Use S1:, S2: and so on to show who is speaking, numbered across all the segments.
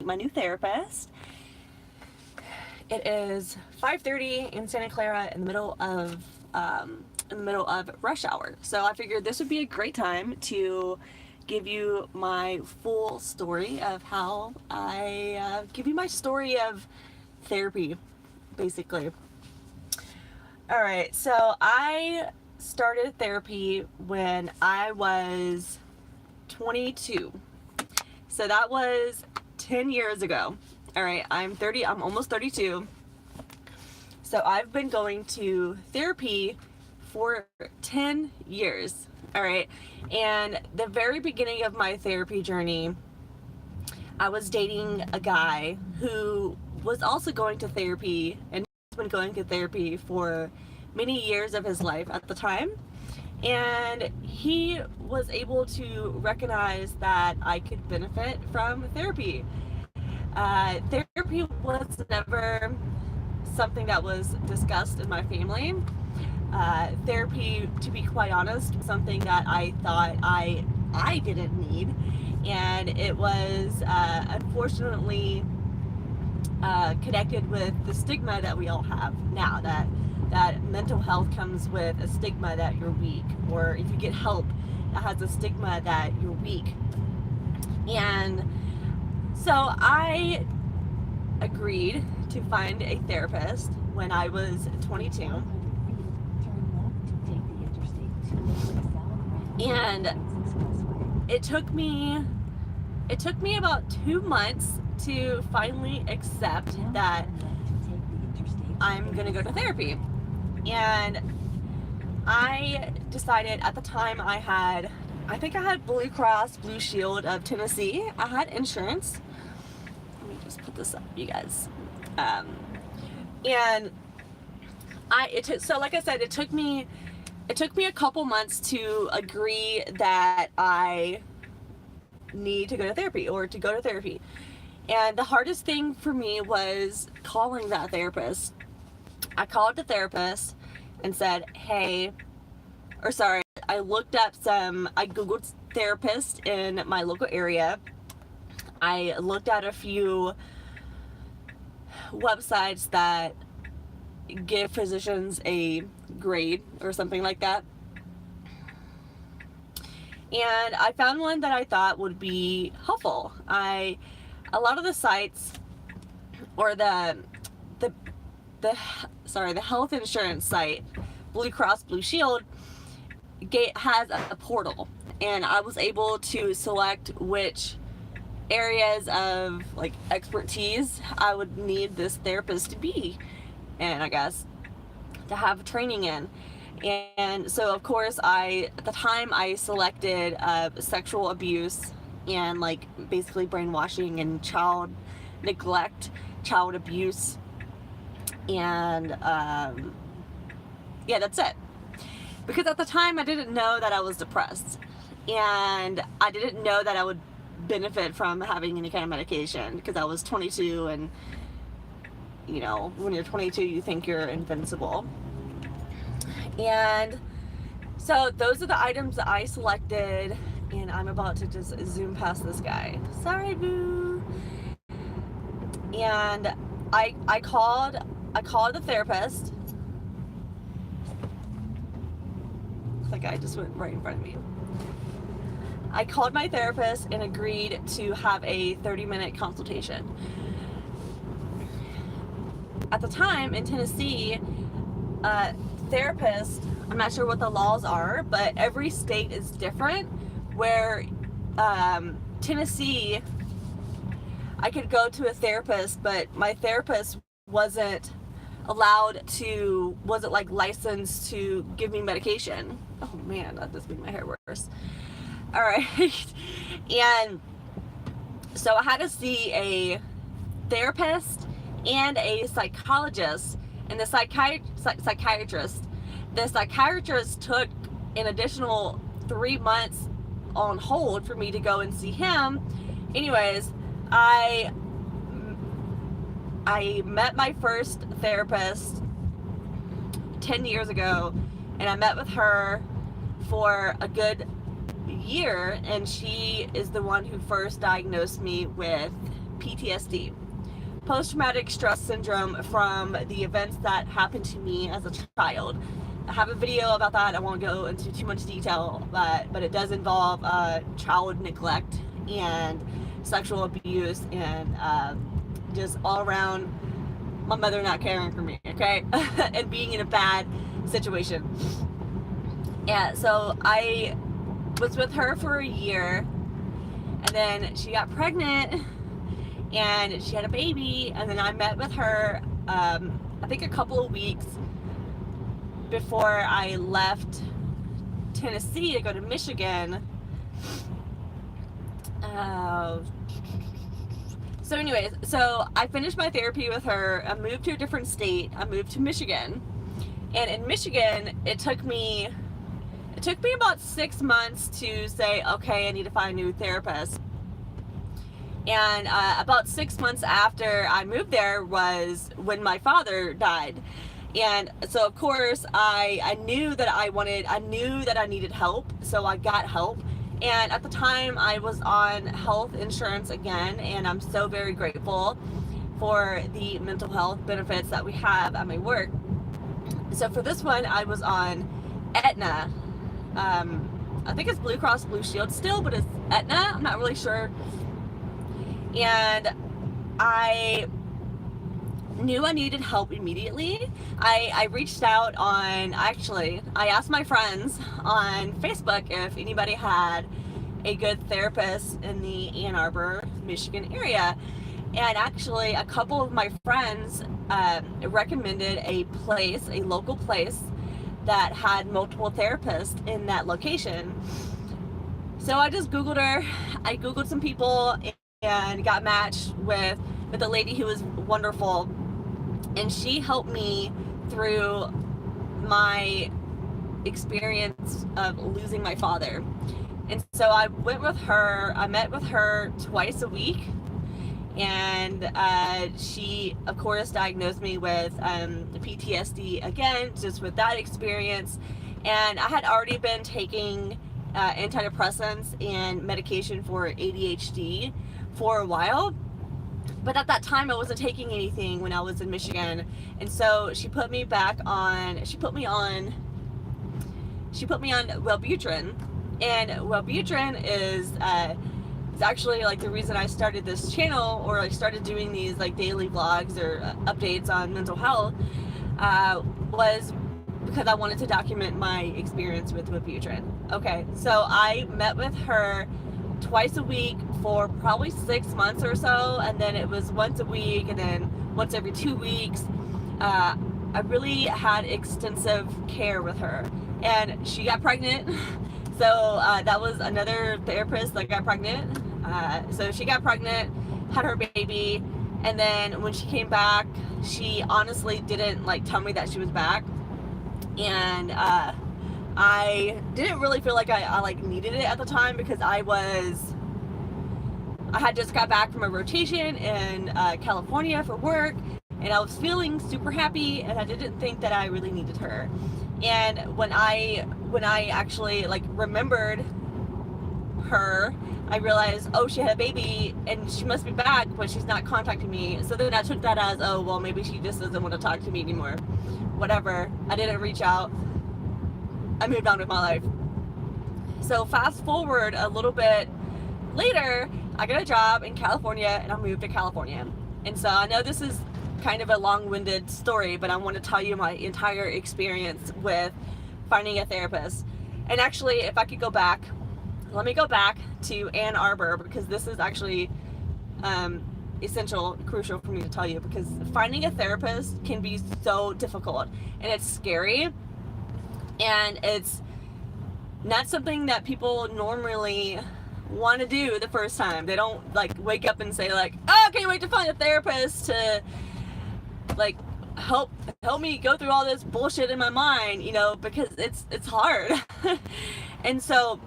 S1: my new therapist. It is 5:30 in Santa Clara in the middle of rush hour. So I figured this would be a great time to give you my full story of how I give you my story of therapy, basically. All right, so I started therapy when I was 22. So that was 10 years ago. All right, I'm almost 32. So I've been going to therapy for 10 years. All right, and the very beginning of my therapy journey, I was dating a guy who was also going to therapy, and he's been going to therapy for many years of his life at the time. And he was able to recognize that I could benefit from therapy. Therapy was never something that was discussed in my family. Therapy, to be quite honest, was something that I thought I didn't need, and it was unfortunately connected with the stigma that we all have now, that mental health comes with a stigma that you're weak, or if you get help, it has a stigma that you're weak. And so I agreed to find a therapist when I was 22. And it took me about 2 months to finally accept that I'm gonna go to therapy. And I decided at the time I think I had Blue Cross Blue Shield of Tennessee. I had insurance. Let me just put this up, you guys. And like I said, it took me a couple months to agree that I need to go to therapy, or to go to therapy. And the hardest thing for me was calling that therapist. I called the therapist and said, I Googled therapist in my local area. I looked at a few websites that give physicians a grade or something like that. And I found one that I thought would be helpful. A lot of the sites, or the health insurance site, Blue Cross Blue Shield, has a portal, and I was able to select which areas of like expertise I would need this therapist to be, and I guess to have training in. And so of course at the time I selected sexual abuse and like basically brainwashing and child neglect, child abuse, and yeah, that's it. Because at the time I didn't know that I was depressed, and I didn't know that I would benefit from having any kind of medication, because I was 22, and you know, when you're 22 you think you're invincible. And so those are the items that I selected, and I'm about to just zoom past this guy. Sorry, boo. And I called the therapist. The guy just went right in front of me. I called my therapist and agreed to have a 30-minute consultation. At the time in Tennessee, therapists, I'm not sure what the laws are, but every state is different, where Tennessee, I could go to a therapist, but my therapist wasn't like licensed to give me medication. Oh man, that just made my hair worse. All right. And so I had to see a therapist and a psychologist, and the psychiatrist took an additional 3 months on hold for me to go and see him. Anyways, I met my first therapist 10 years ago, and I met with her for a good year, and she is the one who first diagnosed me with PTSD, post-traumatic stress syndrome, from the events that happened to me as a child. I have a video about that. I won't go into too much detail, but it does involve child neglect and sexual abuse, and just all around my mother not caring for me, okay? And being in a bad situation. Yeah, so I was with her for a year, and then she got pregnant and she had a baby, and then I met with her I think a couple of weeks before I left Tennessee to go to Michigan. So anyways, so I finished my therapy with her. I moved to a different state. I moved to Michigan, and in Michigan it took me about 6 months to say, okay, I need to find a new therapist. And about 6 months after I moved there was when my father died. And so of course I knew that I needed help, so I got help. And at the time I was on health insurance again, and I'm so very grateful for the mental health benefits that we have at my work. So for this one I was on Aetna. I think it's Blue Cross Blue Shield still, but it's Aetna, I'm not really sure. And I knew I needed help immediately. I reached out I asked my friends on Facebook if anybody had a good therapist in the Ann Arbor, Michigan area. And actually a couple of my friends recommended a local place that had multiple therapists in that location. So I just Googled her. I Googled some people and got matched with a lady who was wonderful, and she helped me through my experience of losing my father. And so I met with her twice a week, and she of course diagnosed me with PTSD again, just with that experience. And I had already been taking antidepressants and medication for ADHD for a while, but at that time I wasn't taking anything when I was in Michigan. And so she put me on Wellbutrin. And Wellbutrin is actually like the reason I started this channel, or like started doing these like daily vlogs or updates on mental health, was because I wanted to document my experience with Wellbutrin. Okay, so I met with her twice a week for probably 6 months or so, and then it was once a week, and then once every 2 weeks. I really had extensive care with her, and she got pregnant. So that was another therapist that got pregnant. So she got pregnant, had her baby, and then when she came back, she honestly didn't like tell me that she was back. And I didn't really feel like I like needed it at the time, because I had just got back from a rotation in California for work, and I was feeling super happy, and I didn't think that I really needed her. And when I actually like remembered her, I realized, oh, she had a baby and she must be back, but she's not contacting me. So then I took that as, oh, well, maybe she just doesn't want to talk to me anymore. Whatever. I didn't reach out. I moved on with my life. So fast forward a little bit later, I got a job in California, and I moved to California. And so I know this is kind of a long-winded story, but I want to tell you my entire experience with finding a therapist. And actually, if I could go back, let me go back to Ann Arbor, because this is actually essential, crucial for me to tell you, because finding a therapist can be so difficult, and it's scary, and it's not something that people normally want to do the first time. They don't like wake up and say like, oh, I can't wait to find a therapist to like help me go through all this bullshit in my mind, you know, because it's hard. And so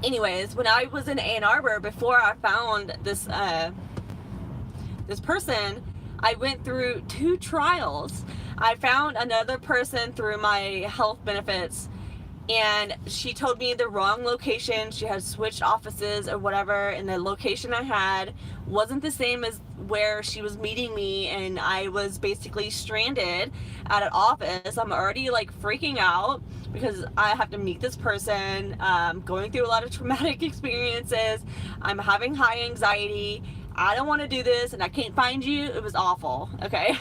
S1: anyways, when I was in Ann Arbor, before I found this person, I went through 2 trials. I found another person through my health benefits, and she told me the wrong location. She had switched offices or whatever, and the location I had wasn't the same as where she was meeting me, and I was basically stranded at an office. I'm already like freaking out because I have to meet this person, going through a lot of traumatic experiences. I'm having high anxiety. I don't want to do this, and I can't find you. It was awful. Okay.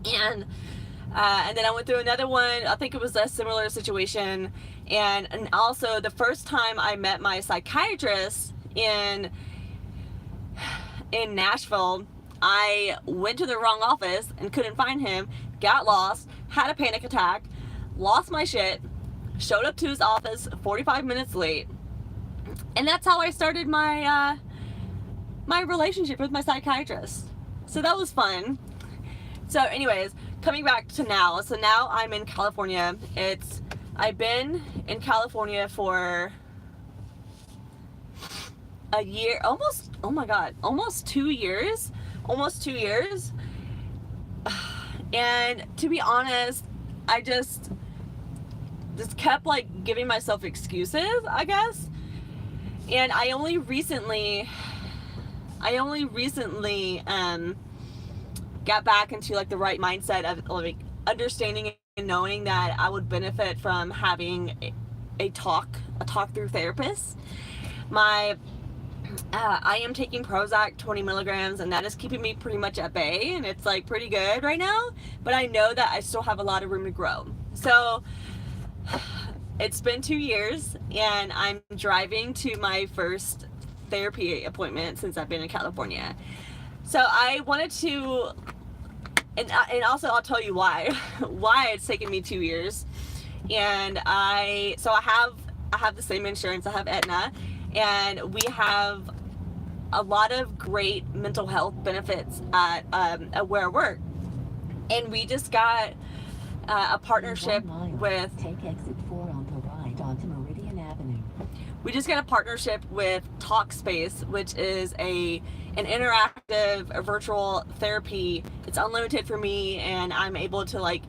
S1: And then I went through another one. I think it was a similar situation. And also the first time I met my psychiatrist in Nashville, I went to the wrong office and couldn't find him, got lost, had a panic attack, lost my shit, showed up to his office 45 minutes late. And that's how I started my my relationship with my psychiatrist. So that was fun. So anyways, coming back to now. So now I'm in California. I've been in California for a year, almost, oh my God, almost 2 years. Almost 2 years. And to be honest, I just kept like giving myself excuses, I guess. And I only recently got back into like the right mindset of like understanding and knowing that I would benefit from having a talk through therapist. I am taking Prozac 20 milligrams, and that is keeping me pretty much at bay, and it's like pretty good right now, but I know that I still have a lot of room to grow. So it's been 2 years, and I'm driving to my first therapy appointment since I've been in California. So I wanted to, and also I'll tell you why it's taken me 2 years. And I have the same insurance. I have Aetna, and we have a lot of great mental health benefits at where I work. And we just got a partnership with,
S2: take exit 4 on the right onto Meridian Avenue.
S1: We just got a partnership with Talkspace, which is an interactive virtual therapy. It's unlimited for me, and I'm able to like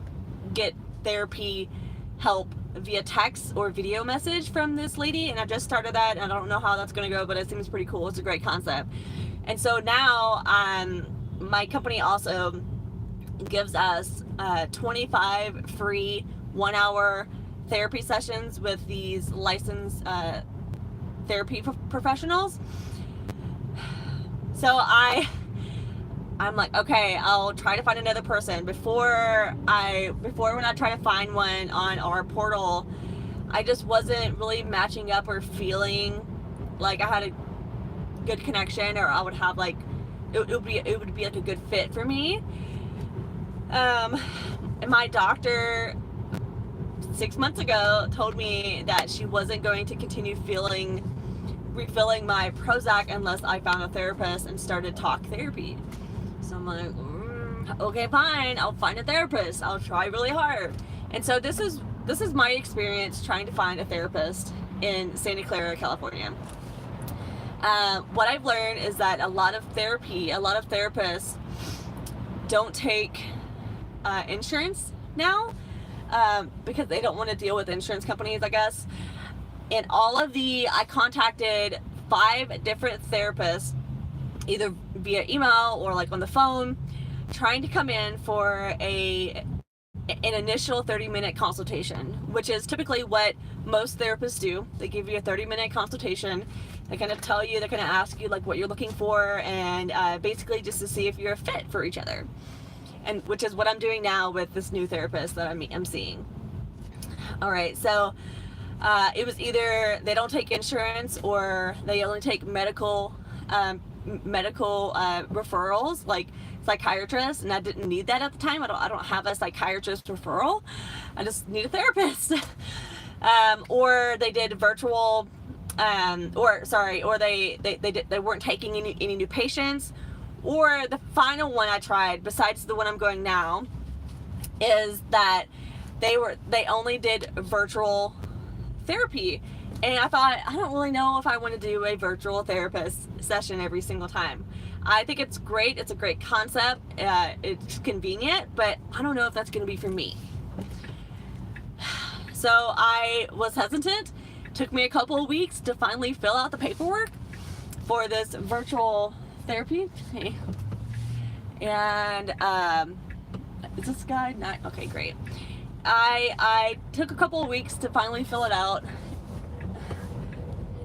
S1: get therapy help via text or video message from this lady, and I just started that, and I don't know how that's going to go, but it seems pretty cool. It's a great concept. And so now my company also gives us 25 free 1-hour therapy sessions with these licensed therapy professionals. So I'm like, okay, I'll try to find another person. Before when I tried to find one on our portal, I just wasn't really matching up or feeling like I had a good connection, or I would have like it would be like a good fit for me. And my doctor 6 months ago told me that she wasn't going to continue refilling my Prozac unless I found a therapist and started talk therapy. So I'm like, okay, fine, I'll find a therapist. I'll try really hard. And so this is my experience trying to find a therapist in Santa Clara, California. What I've learned is that a lot of therapists don't take insurance now because they don't want to deal with insurance companies, I guess. And I contacted 5 different therapists, either via email or like on the phone, trying to come in for an initial 30-minute consultation, which is typically what most therapists do. They give you a 30-minute consultation. They're going to tell you, they're going to ask you like what you're looking for, and basically just to see if you're a fit for each other. And which is what I'm doing now with this new therapist that I'm seeing. All right, so it was either they don't take insurance or they only take medical referrals, like psychiatrists, and I didn't need that at the time. I don't have a psychiatrist referral. I just need a therapist. Or they did virtual, or they weren't taking any new patients. Or the final one I tried, besides the one I'm going now, is that they only did virtual therapy. And I thought, I don't really know if I want to do a virtual therapist session every single time. I think it's great. It's a great concept. It's convenient, but I don't know if that's going to be for me. So I was hesitant. Took me a couple of weeks to finally fill out the paperwork for this virtual therapy. And is this guy not okay? Great. I took a couple of weeks to finally fill it out,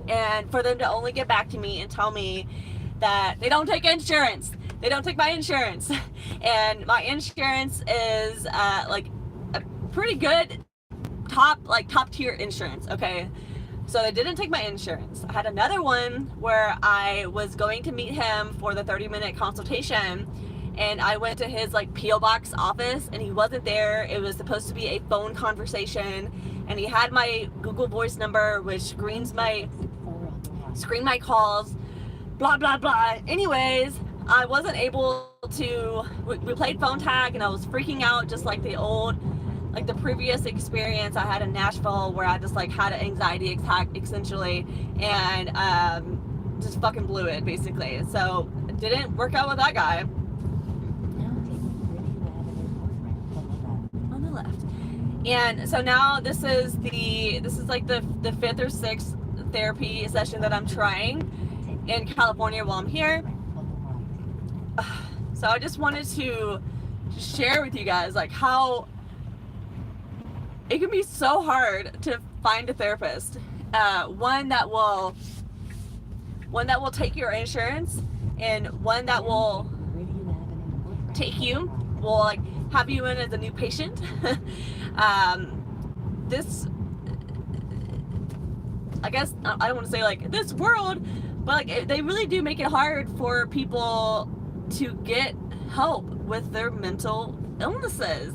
S1: and for them to only get back to me and tell me that they don't take insurance. They don't take my insurance, and my insurance is like a pretty good top tier insurance. Okay. So they didn't take my insurance. I had another one where I was going to meet him for the 30-minute consultation, and I went to his like P.O. box office and he wasn't there. It was supposed to be a phone conversation, and he had my Google Voice number, which screen my calls, blah blah blah. Anyways, I wasn't able to. We played phone tag, and I was freaking out just like the previous experience I had in Nashville, where I just like had an anxiety attack essentially, and just fucking blew it basically. So it didn't work out with that guy. On the left. And so now this is like the fifth or sixth therapy session that I'm trying in California while I'm here. So I just wanted to share with you guys like how it can be so hard to find a therapist, one that will take your insurance, and one that will like have you in as a new patient. This, I guess, I don't want to say like this world, but like they really do make it hard for people to get help with their mental illnesses.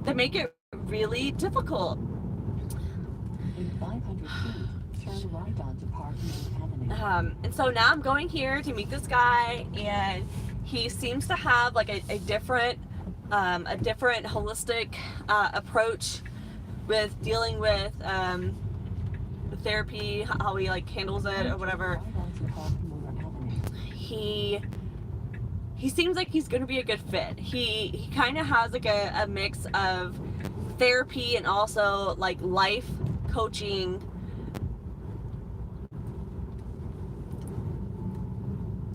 S1: They make it really difficult.
S2: In 500 feet, turn right onto Parkman Avenue.
S1: And so now I'm going here to meet this guy, and he seems to have like a different holistic approach with dealing with therapy, how he like handles it or whatever. He seems like he's going to be a good fit. He kind of has like a mix of therapy and also like life coaching,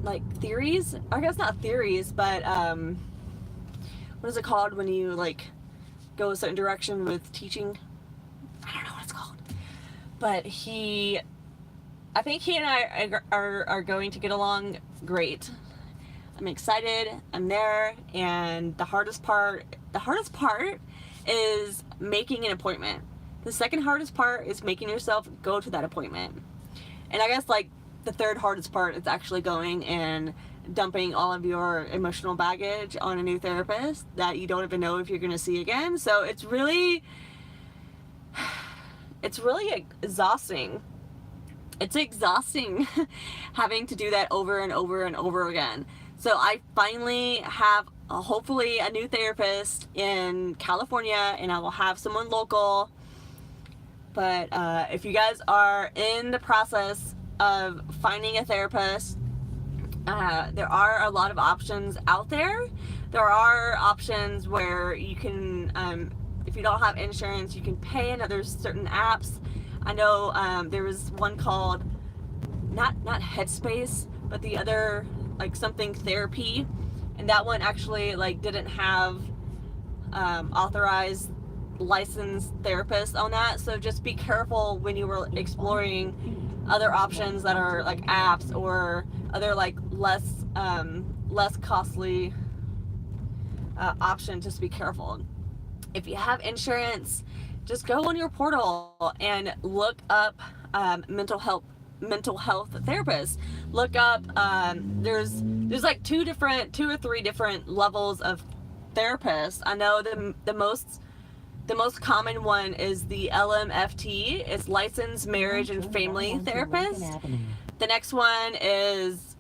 S1: like theories. I guess not theories, but what is it called when you like go a certain direction with teaching? I don't know what it's called. But I think he and I are going to get along great. I'm excited. I'm there, and the hardest part is making an appointment. The second hardest part is making yourself go to that appointment. And I guess like the third hardest part is actually going and dumping all of your emotional baggage on a new therapist that you don't even know if you're going to see again. So it's really exhausting. It's exhausting having to do that over and over and over again. So I finally have hopefully a new therapist in California, and I will have someone local. But if you guys are in the process of finding a therapist, there are a lot of options out there. There are options where you can, if you don't have insurance, you can pay, and there's certain apps. I know there was one called not Headspace, but the other like something therapy, and that one actually like didn't have authorized licensed therapists on that. So just be careful when you were exploring other options that are like apps or other like less costly option. Just be careful. If you have insurance, just go on your portal and look up mental health therapists. Look up there's like two or three different levels of therapists. I know the most common one is the LMFT. It's licensed marriage and family therapist. The next one is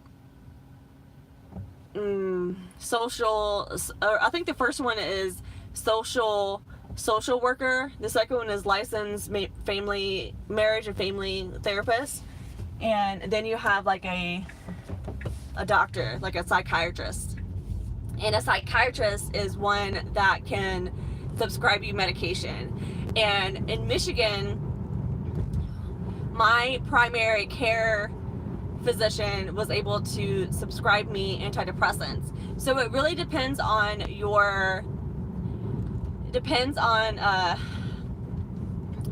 S1: social, or I think the first one is social worker. The second one is licensed marriage and family therapist. And then you have like a doctor, like a psychiatrist. And a psychiatrist is one that can subscribe you medication. And in Michigan, my primary care physician was able to prescribe me antidepressants. So it really depends on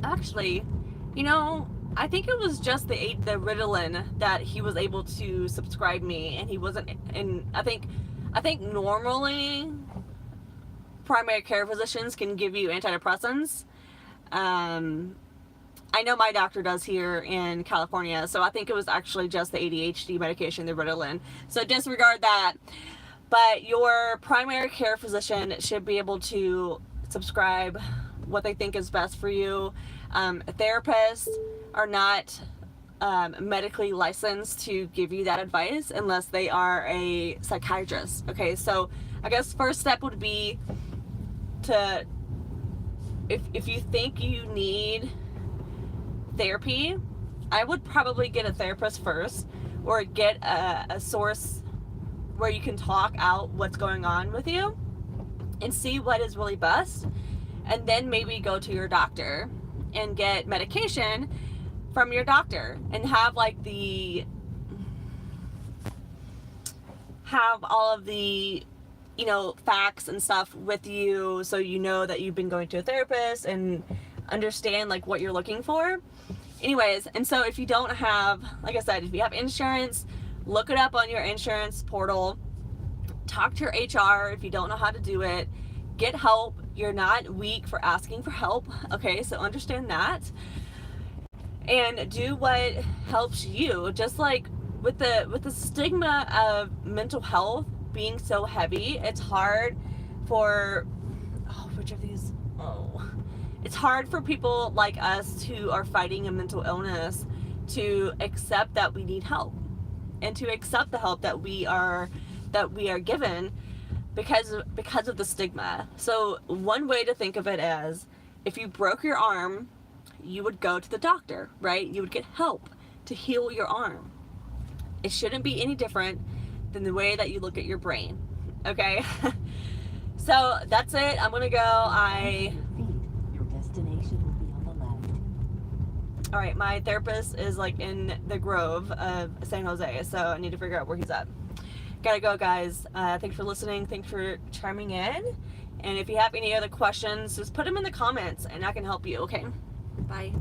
S1: actually, you know, I think it was just the Ritalin that he was able to prescribe me, and he wasn't. And I think normally primary care physicians can give you antidepressants. I know my doctor does here in California, so I think it was actually just the ADHD medication, the Ritalin. So disregard that. But your primary care physician should be able to prescribe what they think is best for you. Therapists are not medically licensed to give you that advice unless they are a psychiatrist. Okay, so I guess first step would be to, if you think you need therapy, I would probably get a therapist first, or get a source where you can talk out what's going on with you and see what is really best, and then maybe go to your doctor and get medication from your doctor, and have all of the facts and stuff with you, so you know that you've been going to a therapist and understand like what you're looking for. Anyways, and so if you don't have, like I said, if you have insurance, look it up on your insurance portal. Talk to your HR if you don't know how to do it. Get help. You're not weak for asking for help. Okay, so understand that. And do what helps you. Just like with the stigma of mental health being so heavy, it's hard for it's hard for people like us who are fighting a mental illness to accept that we need help, and to accept the help that we are given because of the stigma. So one way to think of it is, if you broke your arm, you would go to the doctor, right? You would get help to heal your arm. It shouldn't be any different than the way that you look at your brain. Okay? So that's it. I'm gonna go.
S2: Your destination will be on the left.
S1: All right, my therapist is like in the Grove of San Jose, so I need to figure out where he's at. Gotta go, guys. Thanks for listening. Thanks for chiming in. And if you have any other questions, just put them in the comments and I can help you, okay? Bye.